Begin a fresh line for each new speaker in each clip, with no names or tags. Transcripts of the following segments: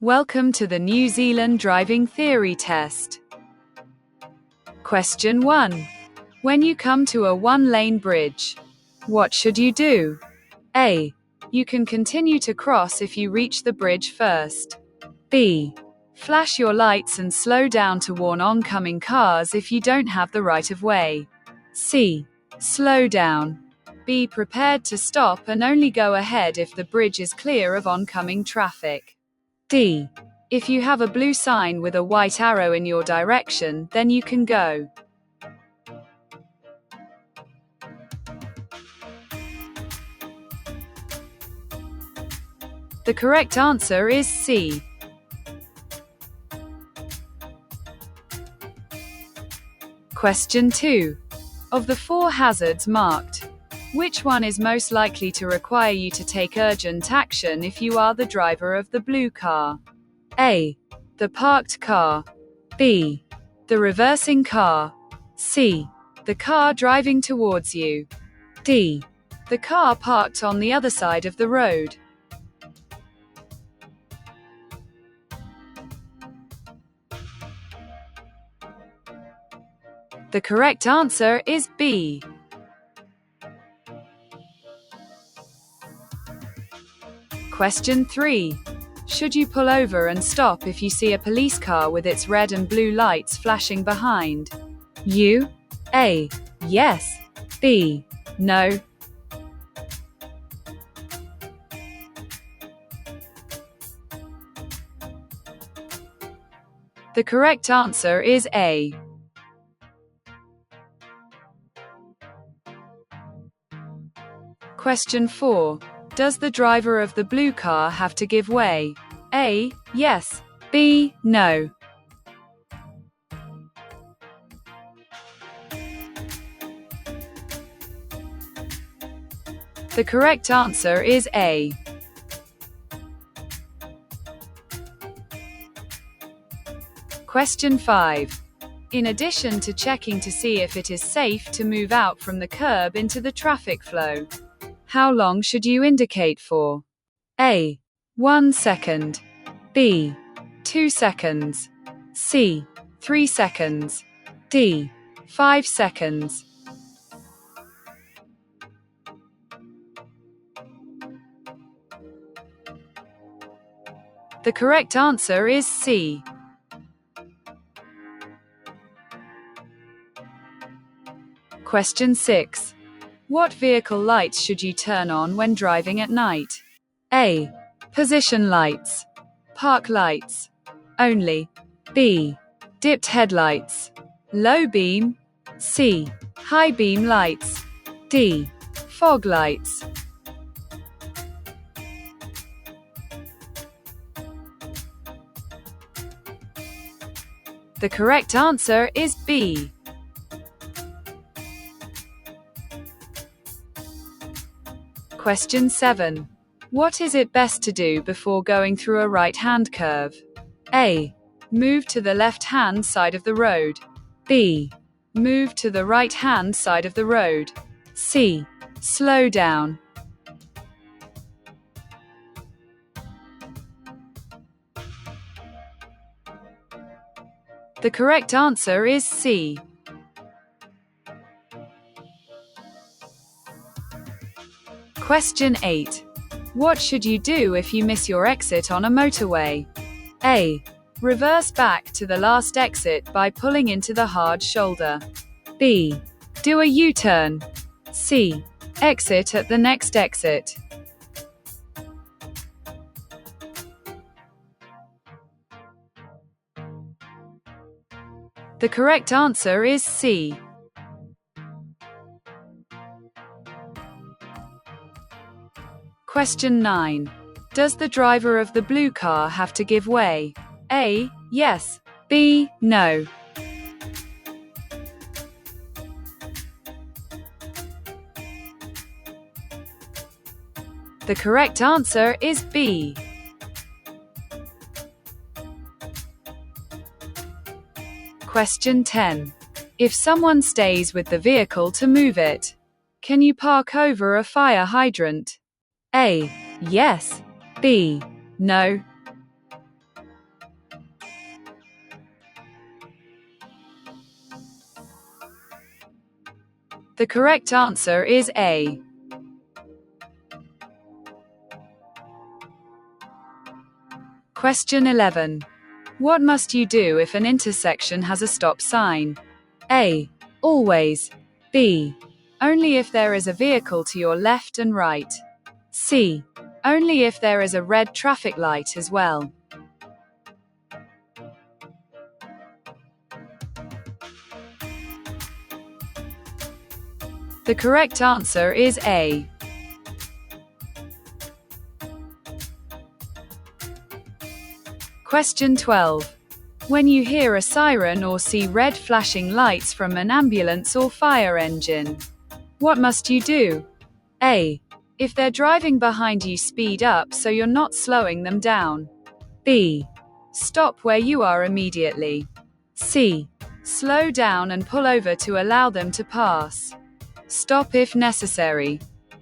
Welcome to the New Zealand Driving Theory Test. Question 1. When you come to a one-lane bridge, what should you do? A. You can continue to cross if you reach the bridge first. B. Flash your lights and slow down to warn oncoming cars if you don't have the right of way. C. Slow down. Be prepared to stop and only go ahead if the bridge is clear of oncoming traffic. D. If you have a blue sign with a white arrow in your direction, then you can go. The correct answer is C. Question 2. Of the 4 hazards marked, which one is most likely to require you to take urgent action if you are the driver of the blue car? A. The parked car. B. The reversing car. C. The car driving towards you. D. The car parked on the other side of the road. The correct answer is B. Question 3. Should you pull over and stop if you see a police car with its red and blue lights flashing behind you? A. Yes. B. No. The correct answer is A. Question 4. Does the driver of the blue car have to give way? A. Yes. B. No. The correct answer is A. Question 5. In addition to checking to see if it is safe to move out from the curb into the traffic flow, how long should you indicate for? A. 1 second. B. 2 seconds. C. 3 seconds. D. 5 seconds. The correct answer is C. Question 6. What vehicle lights should you turn on when driving at night? A. Position lights. Park lights. Only. B. Dipped headlights. Low beam. C. High beam lights. D. Fog lights. The correct answer is B. Question 7. What is it best to do before going through a right-hand curve? A. Move to the left-hand side of the road. B. Move to the right-hand side of the road. C. Slow down. The correct answer is C. Question 8. What should you do if you miss your exit on a motorway? A. Reverse back to the last exit by pulling into the hard shoulder. B. Do a U-turn. C. Exit at the next exit. The correct answer is C. Question 9. Does the driver of the blue car have to give way? A. Yes. B. No. The correct answer is B. Question 10. If someone stays with the vehicle to move it, can you park over a fire hydrant? A. Yes. B. No. The correct answer is A. Question 11. What must you do if an intersection has a stop sign? A. Always. B. Only if there is a vehicle to your left and right. C. Only if there is a red traffic light as well. The correct answer is A. Question 12. When you hear a siren or see red flashing lights from an ambulance or fire engine, what must you do? A. If they're driving behind you, speed up so you're not slowing them down. B. Stop where you are immediately. C. Slow down and pull over to allow them to pass. Stop if necessary.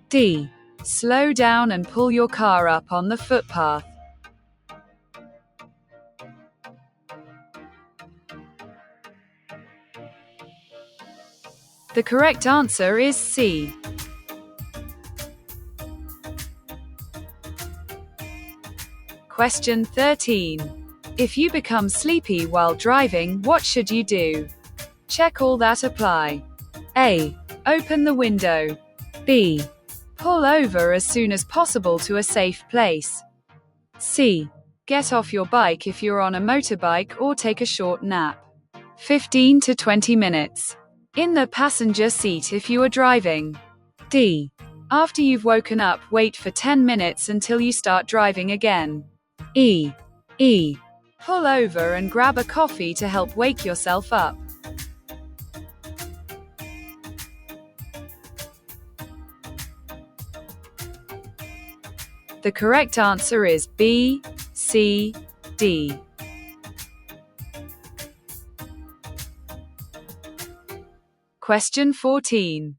D. Slow down and pull your car up on the footpath. The correct answer is C. Question 13. If you become sleepy while driving, what should you do? Check all that apply. A. Open the window. B. Pull over as soon as possible to a safe place. C. Get off your bike if you're on a motorbike or take a short nap. 15 to 20 minutes. In the passenger seat if you are driving. D. After you've woken up, wait for 10 minutes until you start driving again. E. Pull over and grab a coffee to help wake yourself up. The correct answer is B, C, D. Question 14.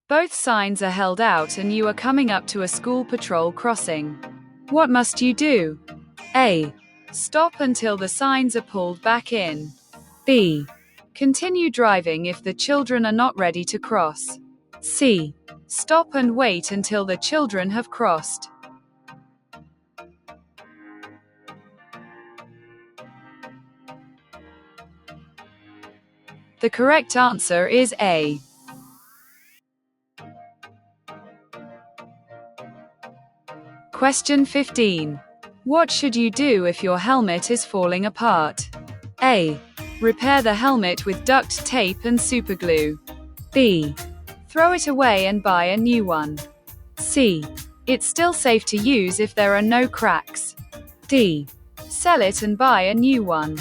Both signs are held out and you are coming up to a school patrol crossing. What must you do? A. Stop until the signs are pulled back in. B. Continue driving if the children are not ready to cross. C. Stop and wait until the children have crossed. The correct answer is A. Question 15. What should you do if your helmet is falling apart? A. Repair the helmet with duct tape and superglue. B. Throw it away and buy a new one. C. It's still safe to use if there are no cracks. D. Sell it and buy a new one.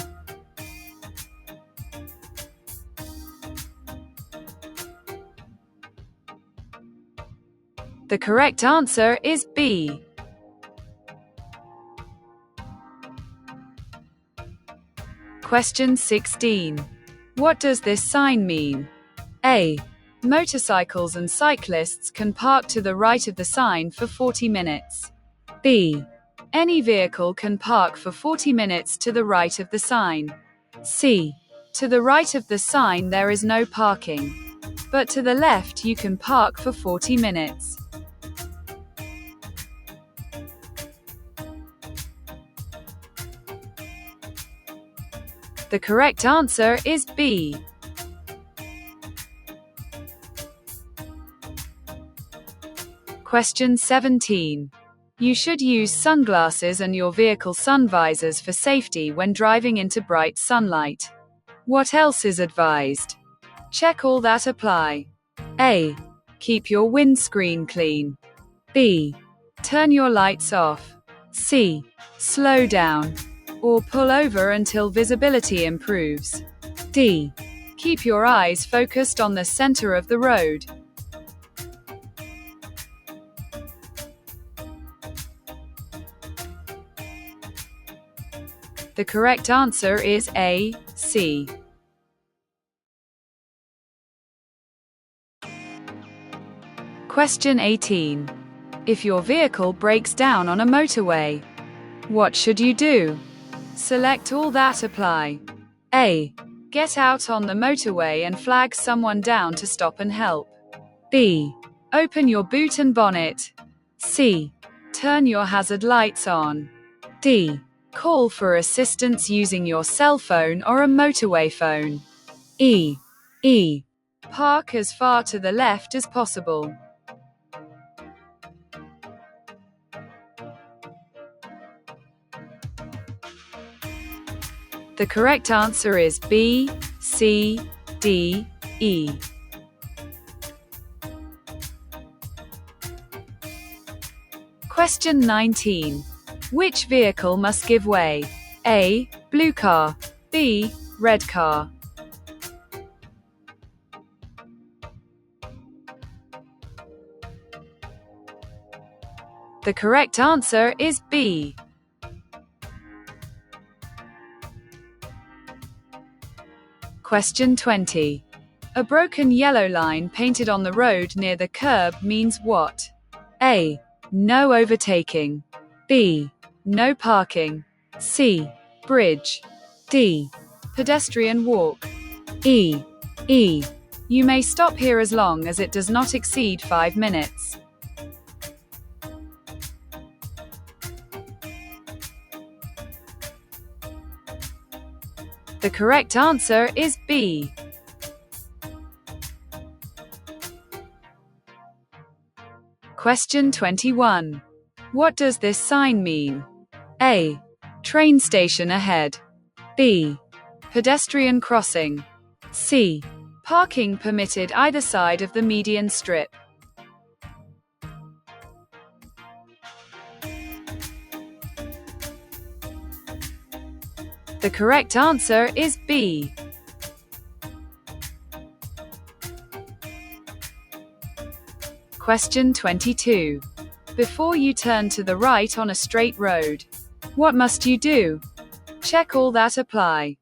The correct answer is B. Question 16. What does this sign mean? A. Motorcycles and cyclists can park to the right of the sign for 40 minutes. B. Any vehicle can park for 40 minutes to the right of the sign. C. To the right of the sign there is no parking, but to the left you can park for 40 minutes. The correct answer is B. Question 17. You should use sunglasses and your vehicle sun visors for safety when driving into bright sunlight. What else is advised? Check all that apply. A. Keep your windscreen clean. B. Turn your lights off. C. Slow down or pull over until visibility improves. D. Keep your eyes focused on the center of the road. The correct answer is A, C. Question 18. If your vehicle breaks down on a motorway, what should you do? Select all that apply. A. Get out on the motorway and flag someone down to stop and help. B. Open your boot and bonnet. C. Turn your hazard lights on. D. Call for assistance using your cell phone or a motorway phone. E. Park as far to the left as possible. The correct answer is B, C, D, E. Question 19. Which vehicle must give way? A. Blue car. B. Red car. The correct answer is B. Question 20. A broken yellow line painted on the road near the curb means what? A. No overtaking. B. No parking. C. Bridge. D. Pedestrian walk. E. You may stop here as long as it does not exceed 5 minutes. The correct answer is B. Question 21. What does this sign mean? A. Train station ahead. B. Pedestrian crossing. C. Parking permitted either side of the median strip. The correct answer is B. Question 22. Before you turn to the right on a straight road, what must you do? Check all that apply.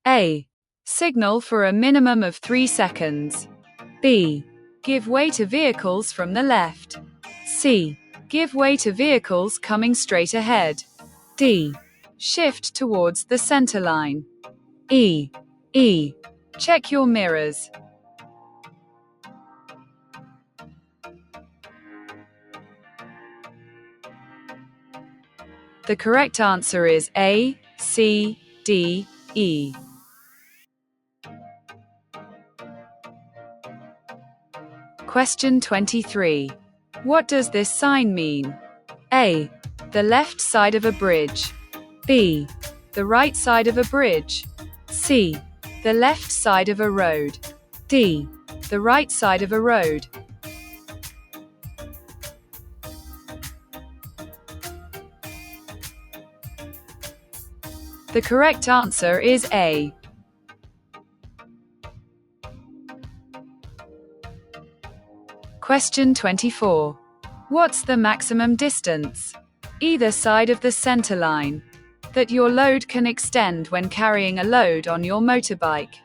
A. Signal for a minimum of 3 seconds. B. Give way to vehicles from the left. C. Give way to vehicles coming straight ahead. D. Shift towards the center line. E. Check your mirrors. The correct answer is A, C, D, E. Question 23. What does this sign mean? A. The left side of a bridge. B. The right side of a bridge. C. The left side of a road. D. The right side of a road. The correct answer is A. Question 24. What's the maximum distance, either side of the center line, that your load can extend when carrying a load on your motorbike?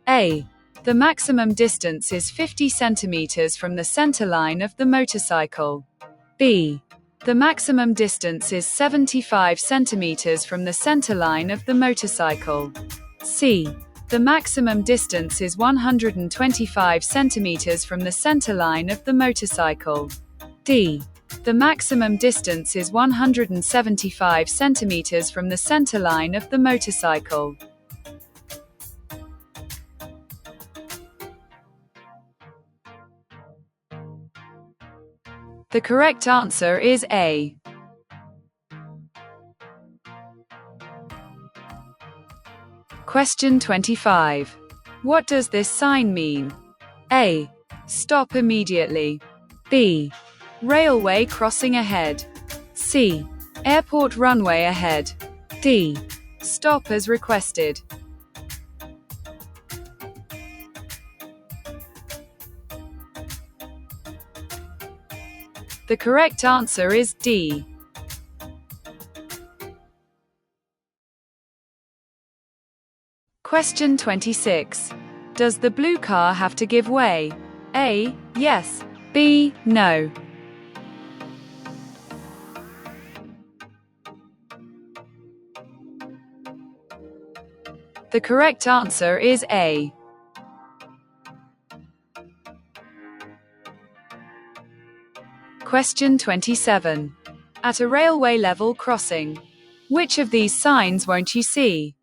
A. The maximum distance is 50 centimeters from the center line of the motorcycle. B. The maximum distance is 75 centimeters from the center line of the motorcycle. C. The maximum distance is 125 centimeters from the center line of the motorcycle. D. The maximum distance is 175 centimeters from the center line of the motorcycle. The correct answer is A. Question 25. What does this sign mean? A. Stop immediately. B. Railway crossing ahead. C. Airport runway ahead. D. Stop as requested. The correct answer is D. Question 26. Does the blue car have to give way? A. Yes. B. No. The correct answer is A. Question 27. At a railway level crossing, which of these signs won't you see?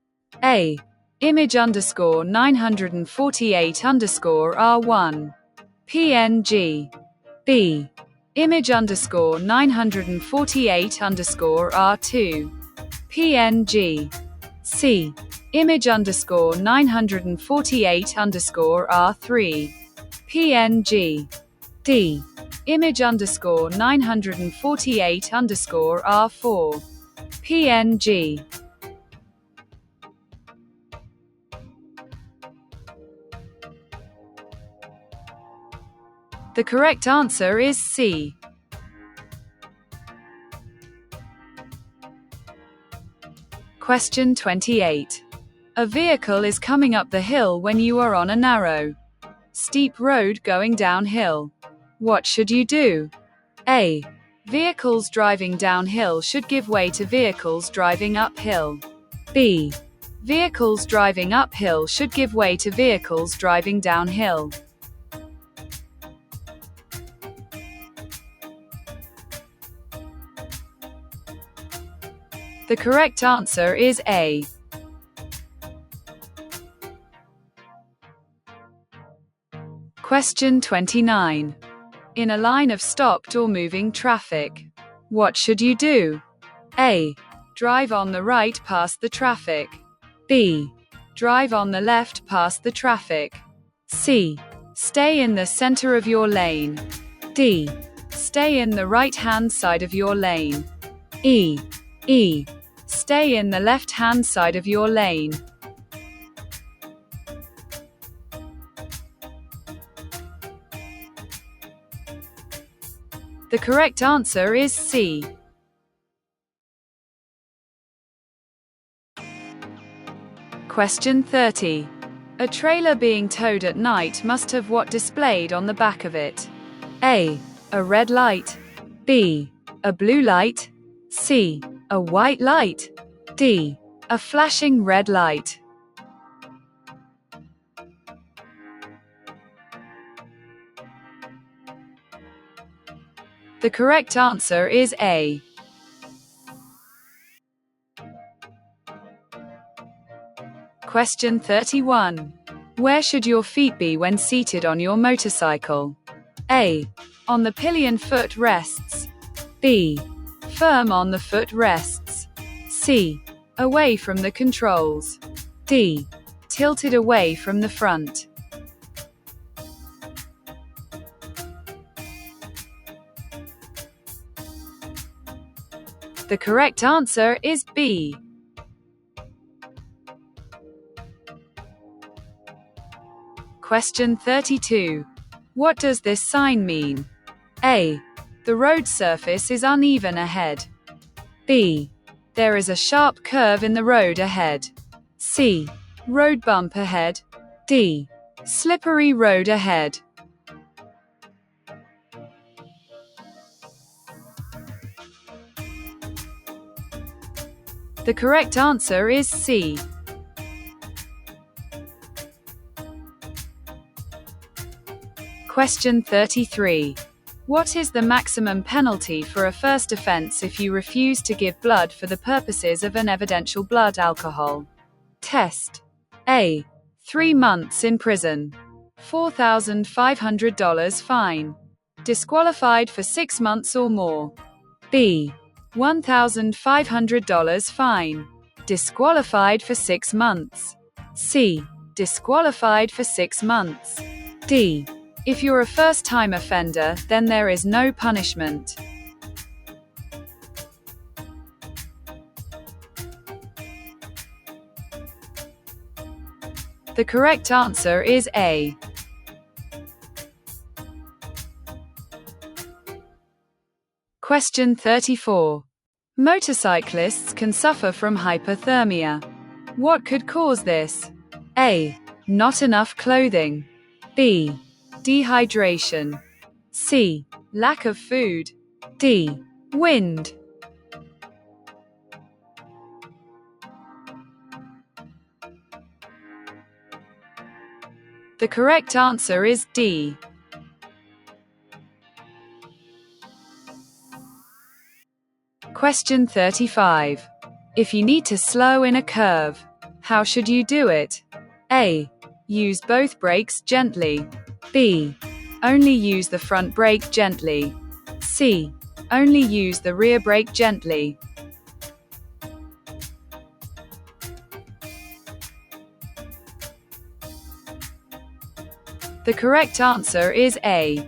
A. Image underscore 948 underscore R1. PNG. B. Image underscore 948 underscore R2. PNG. C. Image underscore 948 underscore R3. PNG. D. Image underscore 948 underscore R4. PNG. The correct answer is C. Question 28. A vehicle is coming up the hill when you are on a narrow, steep road going downhill. What should you do? A. Vehicles driving downhill should give way to vehicles driving uphill. B. Vehicles driving uphill should give way to vehicles driving downhill. The correct answer is A. Question 29. In a line of stopped or moving traffic, what should you do? A. Drive on the right past the traffic. B. Drive on the left past the traffic. C. Stay in the center of your lane. D. Stay in the right-hand side of your lane. E. Stay in the left-hand side of your lane. The correct answer is C. Question 30. A trailer being towed at night must have what displayed on the back of it? A. A red light. B. A blue light. C. A white light. D. A flashing red light. The correct answer is A. Question 31. Where should your feet be when seated on your motorcycle? A. On the pillion foot rests. B. Firm on the foot rests. C. Away from the controls. D. Tilted away from the front. The correct answer is B. Question 32. What does this sign mean? A. The road surface is uneven ahead. B. There is a sharp curve in the road ahead. C. Road bump ahead. D. Slippery road ahead. The correct answer is C. Question 33. What is the maximum penalty for a first offense if you refuse to give blood for the purposes of an evidential blood alcohol test? A. 3 months in prison. $4,500 fine. Disqualified for 6 months or more. B. $1,500 fine. Disqualified for 6 months. C. Disqualified for 6 months. D. If you're a first-time offender, then there is no punishment. The correct answer is A. Question 34. Motorcyclists can suffer from hypothermia. What could cause this? A. Not enough clothing. B. Dehydration. C. Lack of food. D. Wind. The correct answer is D. Question 35. If you need to slow in a curve, how should you do it? A. Use both brakes gently. B. Only use the front brake gently. C. Only use the rear brake gently. The correct answer is A.